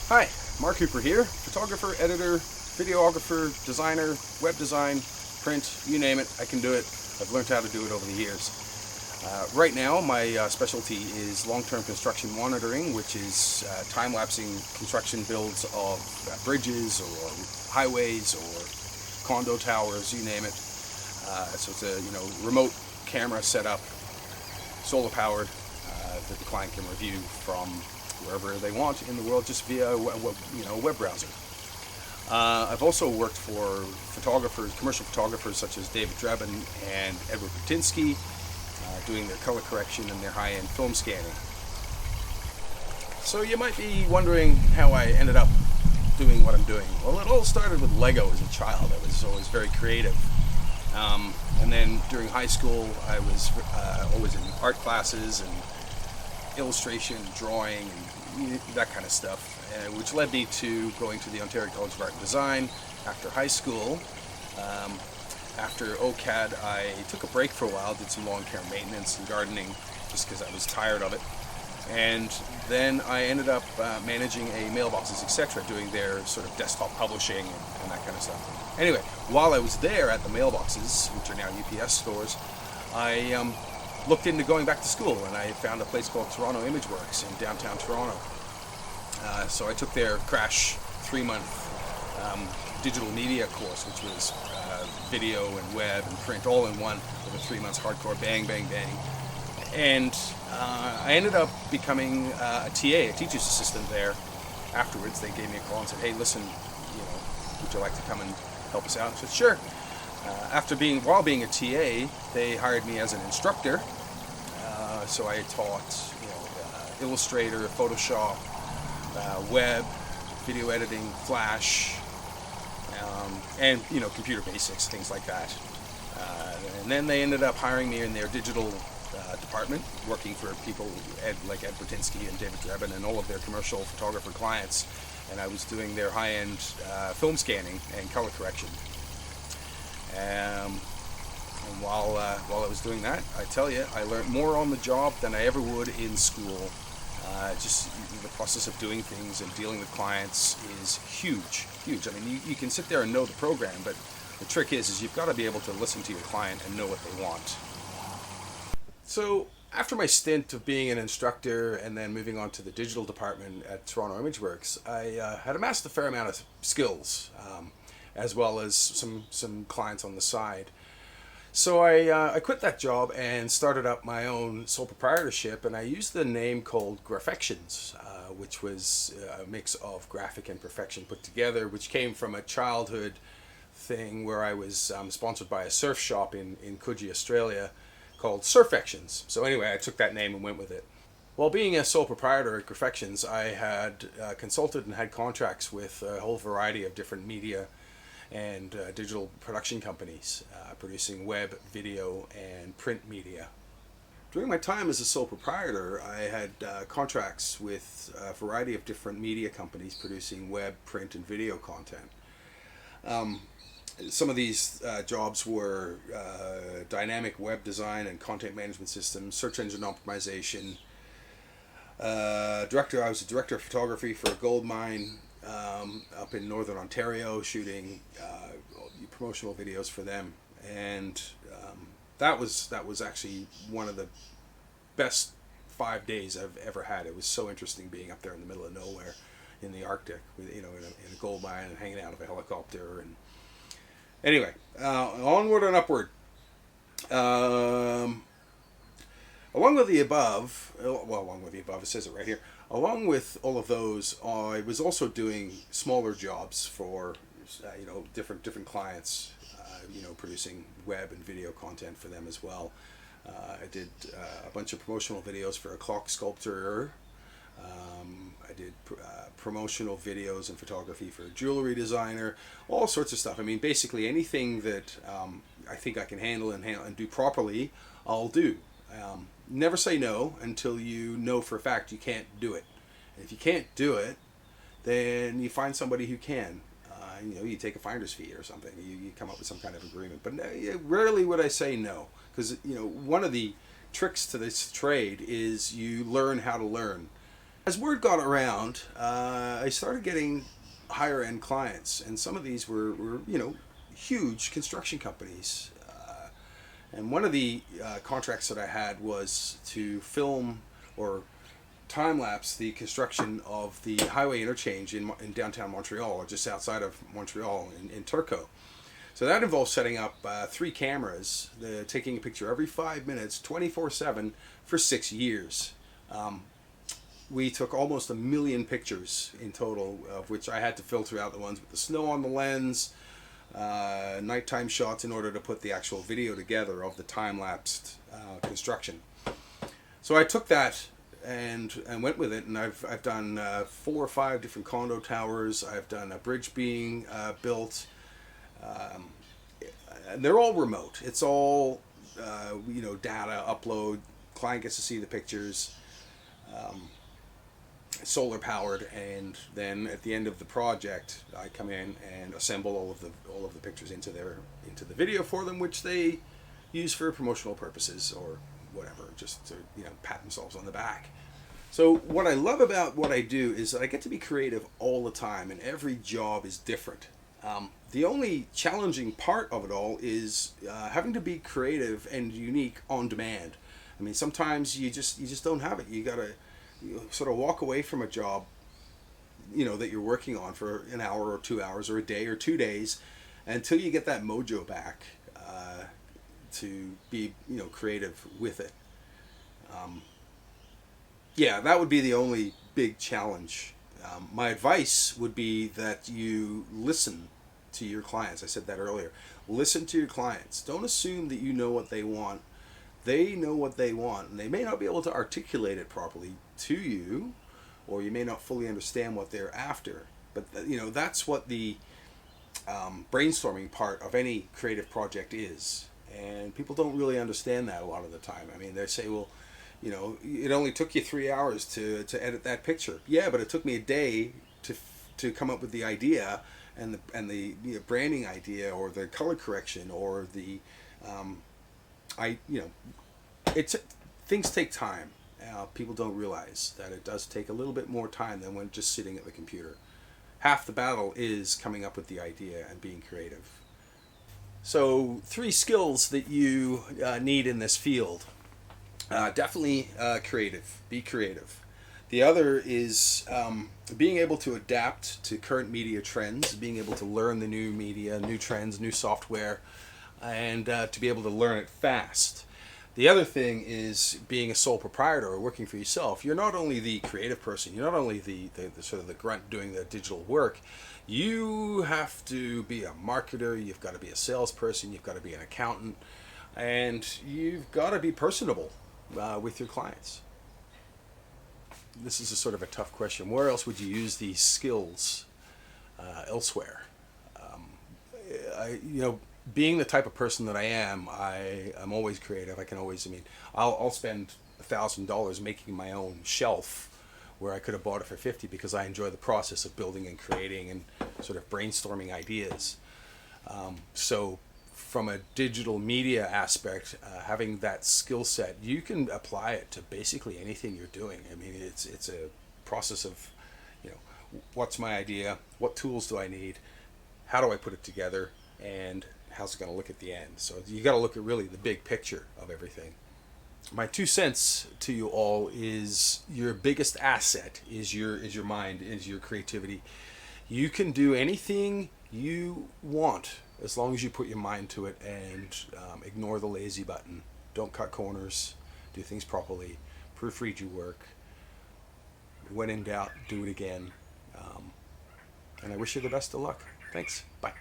Hi, Mark Hooper here, photographer, editor, videographer, designer, web design, print, you name it, I can do it. I've learned how to do it over the years. Right now, my specialty is long-term construction monitoring, which is time-lapsing construction builds of bridges or highways or condo towers, you name it. So it's a remote camera setup, solar-powered, that the client can review from wherever they want in the world just via a web browser. I've also worked for photographers, commercial photographers such as David Drebin and Edward Butinsky, doing their color correction and their high-end film scanning. So you might be wondering how I ended up doing what I'm doing. Well, it all started with Lego as a child. I was always very creative. And then during high school, I was always in art classes and illustration, drawing, and that kind of stuff, which led me to going to the Ontario College of Art and Design after high school. After OCAD, I took a break for a while, did some lawn care maintenance and gardening just because I was tired of it. And then I ended up managing a Mailboxes, etc., doing their sort of desktop publishing and that kind of stuff. Anyway, while I was there at the Mailboxes, which are now UPS stores, I looked into going back to school, and I found a place called Toronto Imageworks in downtown Toronto. So I took their crash 3-month digital media course, which was video and web and print all in one over 3 months, hardcore bang, bang, bang. And I ended up becoming a TA, a teacher's assistant there. Afterwards, they gave me a call and said, "Hey, listen, would you like to come and help us out?" I said, "Sure." While being a TA, they hired me as an instructor. So I taught, Illustrator, Photoshop, web, video editing, Flash, and computer basics, things like that. And then they ended up hiring me in their digital department, working for people like Ed Butinsky and David Drebin and all of their commercial photographer clients. And I was doing their high-end film scanning and color correction. And while I was doing that, I tell you, I learned more on the job than I ever would in school. Just the process of doing things and dealing with clients is huge. I mean, you can sit there and know the program, but the trick is you've got to be able to listen to your client and know what they want. So after my stint of being an instructor and then moving on to the digital department at Toronto Imageworks, I had amassed a fair amount of skills, as well as some clients on the side. So I quit that job and started up my own sole proprietorship, and I used the name called Graphections, which was a mix of graphic and perfection put together, which came from a childhood thing where I was sponsored by a surf shop in Coogee, Australia, called Surfections. So anyway, I took that name and went with it. While being a sole proprietor at Graphections, I had consulted and had contracts with a whole variety of different media and digital production companies, producing web, video, and print media. During my time as a sole proprietor, I had contracts with a variety of different media companies producing web, print, and video content. Some of these jobs were dynamic web design and content management systems, search engine optimization. I was a director of photography for a gold mine up in northern Ontario, shooting promotional videos for them, and that was actually one of the best 5 days I've ever had. It was so interesting being up there in the middle of nowhere in the Arctic, with in a gold mine and hanging out of a helicopter. And anyway, onward and upward. Along with the above, it says it right here. Along with all of those, I was also doing smaller jobs for, different clients, producing web and video content for them as well. I did a bunch of promotional videos for a clock sculptor. I did promotional videos and photography for a jewelry designer, all sorts of stuff. I mean, basically anything that I think I can handle and do properly, I'll do. Never say no until you know for a fact you can't do it. And if you can't do it, then you find somebody who can. You take a finder's fee or something. You come up with some kind of agreement. But rarely would I say no, because one of the tricks to this trade is you learn how to learn. As word got around, I started getting higher end clients, and some of these were huge construction companies. And one of the contracts that I had was to film or time lapse the construction of the highway interchange in downtown Montreal, or just outside of Montreal in Turcot. So that involves setting up 3 cameras, taking a picture every 5 minutes, 24/7 for 6 years. We took almost 1 million pictures in total, of which I had to filter out the ones with the snow on the lens, nighttime shots, in order to put the actual video together of the time-lapsed construction. So I took that and went with it, and I've done 4 or 5 different condo towers. I've done a bridge being built. And they're all remote. It's all data upload. Client gets to see the pictures. Solar powered, and then at the end of the project, I come in and assemble all of the pictures into the video for them, which they use for promotional purposes or whatever, just to pat themselves on the back. So what I love about what I do is that I get to be creative all the time, and every job is different. The only challenging part of it all is having to be creative and unique on demand. I mean, sometimes you just don't have it. You gotta sort of walk away from a job, that you're working on for an hour or 2 hours or a day or 2 days, until you get that mojo back to be creative with it. That would be the only big challenge. My advice would be that you listen to your clients. I said that earlier. Listen to your clients. Don't assume that you know what they want. They know what they want, and they may not be able to articulate it properly to you, or you may not fully understand what they're after. But that's what the brainstorming part of any creative project is, and people don't really understand that a lot of the time. I mean, they say, well, it only took you 3 hours to edit that picture. Yeah, but it took me a day to come up with the idea and the branding idea, or the color correction, or the things take time. People don't realize that it does take a little bit more time than when just sitting at the computer. Half the battle is coming up with the idea and being creative. So 3 skills that you need in this field. Definitely creative. Be creative. The other is being able to adapt to current media trends, being able to learn the new media, new trends, new software, and to be able to learn it fast. The other thing is being a sole proprietor or working for yourself. You're not only the creative person, you're not only the sort of the grunt doing the digital work. You have to be a marketer, you've got to be a salesperson, you've got to be an accountant, and you've got to be personable with your clients. This is a sort of a tough question. Where else would you use these skills elsewhere? Being the type of person that I am always creative. I'll spend $1,000 making my own shelf where I could have bought it for 50, because I enjoy the process of building and creating and sort of brainstorming ideas. So from a digital media aspect, having that skill set, you can apply it to basically anything you're doing. I mean, it's a process of, what's my idea? What tools do I need? How do I put it together? And how's it going to look at the end? So you got to look at really the big picture of everything. My 2 cents to you all is your biggest asset is your mind, is your creativity. You can do anything you want as long as you put your mind to it and ignore the lazy button. Don't cut corners. Do things properly. Proofread your work. When in doubt, do it again. And I wish you the best of luck. Thanks. Bye.